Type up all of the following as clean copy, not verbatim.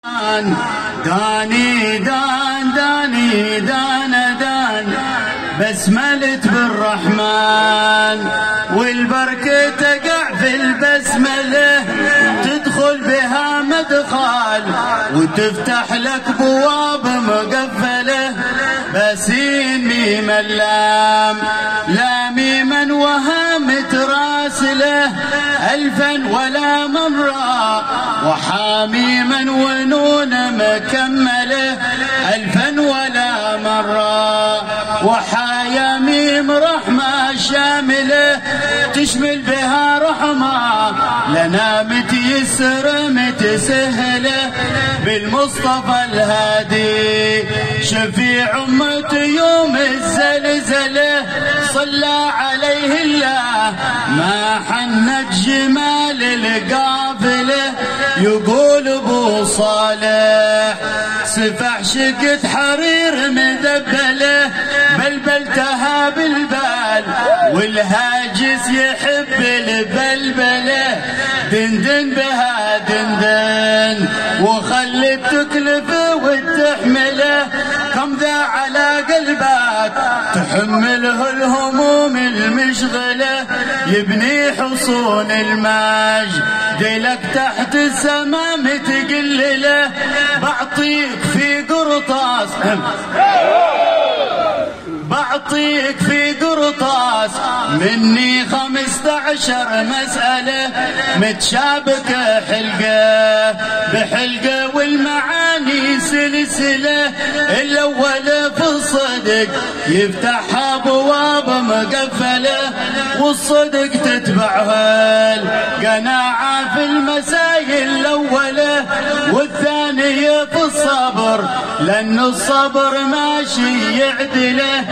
داني دان بسملت بالرحمن، والبركة تقع في البسملة، تدخل بها مدخل وتفتح لك بواب مقفلة. بسين ميم اللام لا ميما وهام تراسله، ألفا ولا مرة وحاميما ونون مكمله، ألفا ولا مرة وحايا ميم رحمة شامله، تشمل بها رحمة لنا متيسر متسهله، بالمصطفى الهادي شفيع أمة يوم الزلزلة، صلى عليه الله ما حنت جمال القافلة. يقول ابو صالح سفح شقة حرير مذبله، بلبلتها بالبال والهاجس يحب البلبله، دندن بها دندن وخلي تكلف وتحمله، كم ذا على قلبك تحمله الهموم المشغله، يبني حصون المجد لك تحت السماء متقلله، بعطيك في قرطاس بعطيك في قرطاس مني 15 مسألة، متشابكة حلقة بحلقة والمعاني سلسلة، الأول في الصدق يفتحها أبواب مقفلة، والصدق تتبعها القناعة في المسائل الأولة، والثانية في الصبر لأن الصبر ماشي يعدله،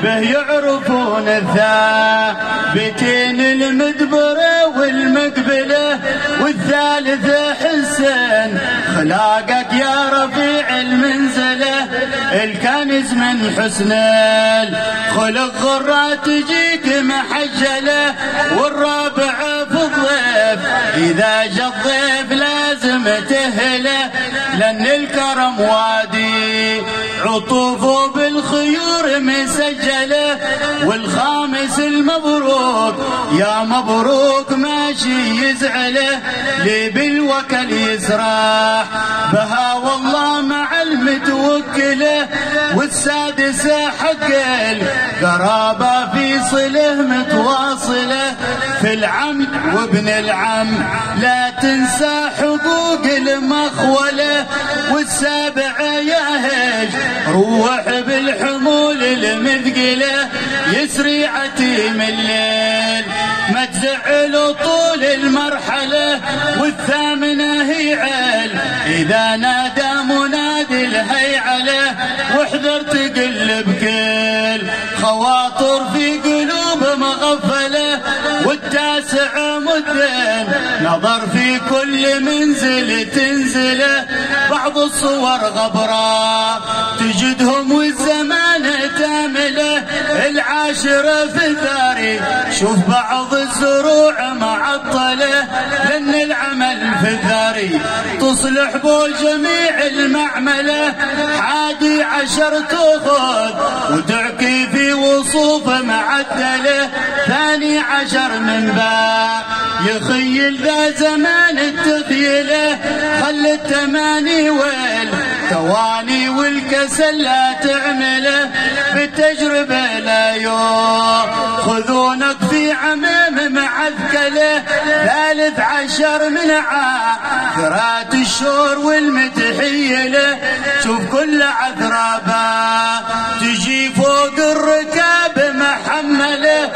به يعرفون الثابتين المدبرة والمقبلة، والثالثة حسن خلاقك يا رفيع المنزلة، الكنز من حسن الخلق غرة تجيك محجلة، والرابعة في الضيف إذا جا الضيف لازم تهله، لأن الكرم وادي عطوفه بالخيور مسجله، والخامس المبروك يا مبروك ماشي يزعله، لي بالوكل يسرح بها والله مع المتوكله، والسادسة حق القرابة في صله متواصله، في العم وابن العم لا تنسى حقوق المخوله، والسابعة يا هج روح بالحمول المثقله، يسري عتيم الليل ما تزعل طول المرحله، والثامنة هي عل إذا نادى منادي الهيعله، واحذر تقلب كل خواطر في قلوب مغفله، والتاسع مدن نظر في كل منزل تنزله، بعض الصور غبراء تجدهم والزمان تامله، العاشرة في الثاري شوف بعض الزروع معطله، لأن العمل في الثاري تصلح بو جميع المعمله، 11 تاخذ وتعكي في وصوف معدله، 12 من باع يخيل ذا زمان التخيله، خلي التماني والتواني والكسل لا تعمله، بالتجربة لا يأخذونك في عمام معذكله، 13 من عثرات الشور والمتحيله، شوف كل عثرابه تجي فوق الركاب محمله،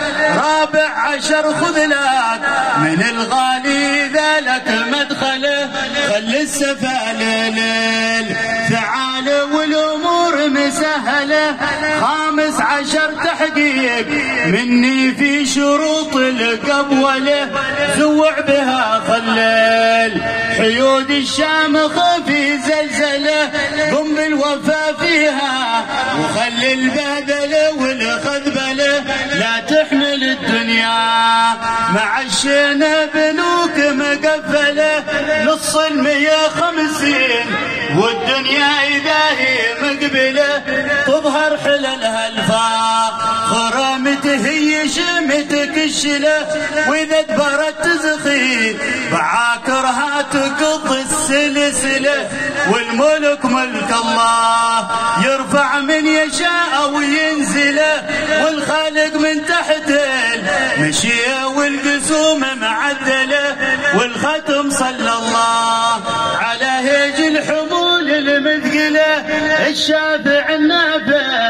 14 خذ لك من الغالي ذلك مدخله، خلي السفالة فعال والامور مسهله، 15 تحقيق مني في شروط القبوله، زوع بها خلل حيود الشامخ في زلزله، قم بالوفا فيها وخلي البذل والخذبله، لا تحمل الدنيا معشينا بنوك مقفلة نص 150 والدنيا إذا هي مقبلة تظهر حللها الفاخرة متهيشمتك الشلة وإذا دبرت تزخي بعاكرها تقضي السلسلة والملك ملك الله يرفع من يشاء وينزله والخالق من تحت المشية والقسوم معدلة والختم صلى الله على هيج الحمول المثقلة الشافع النافع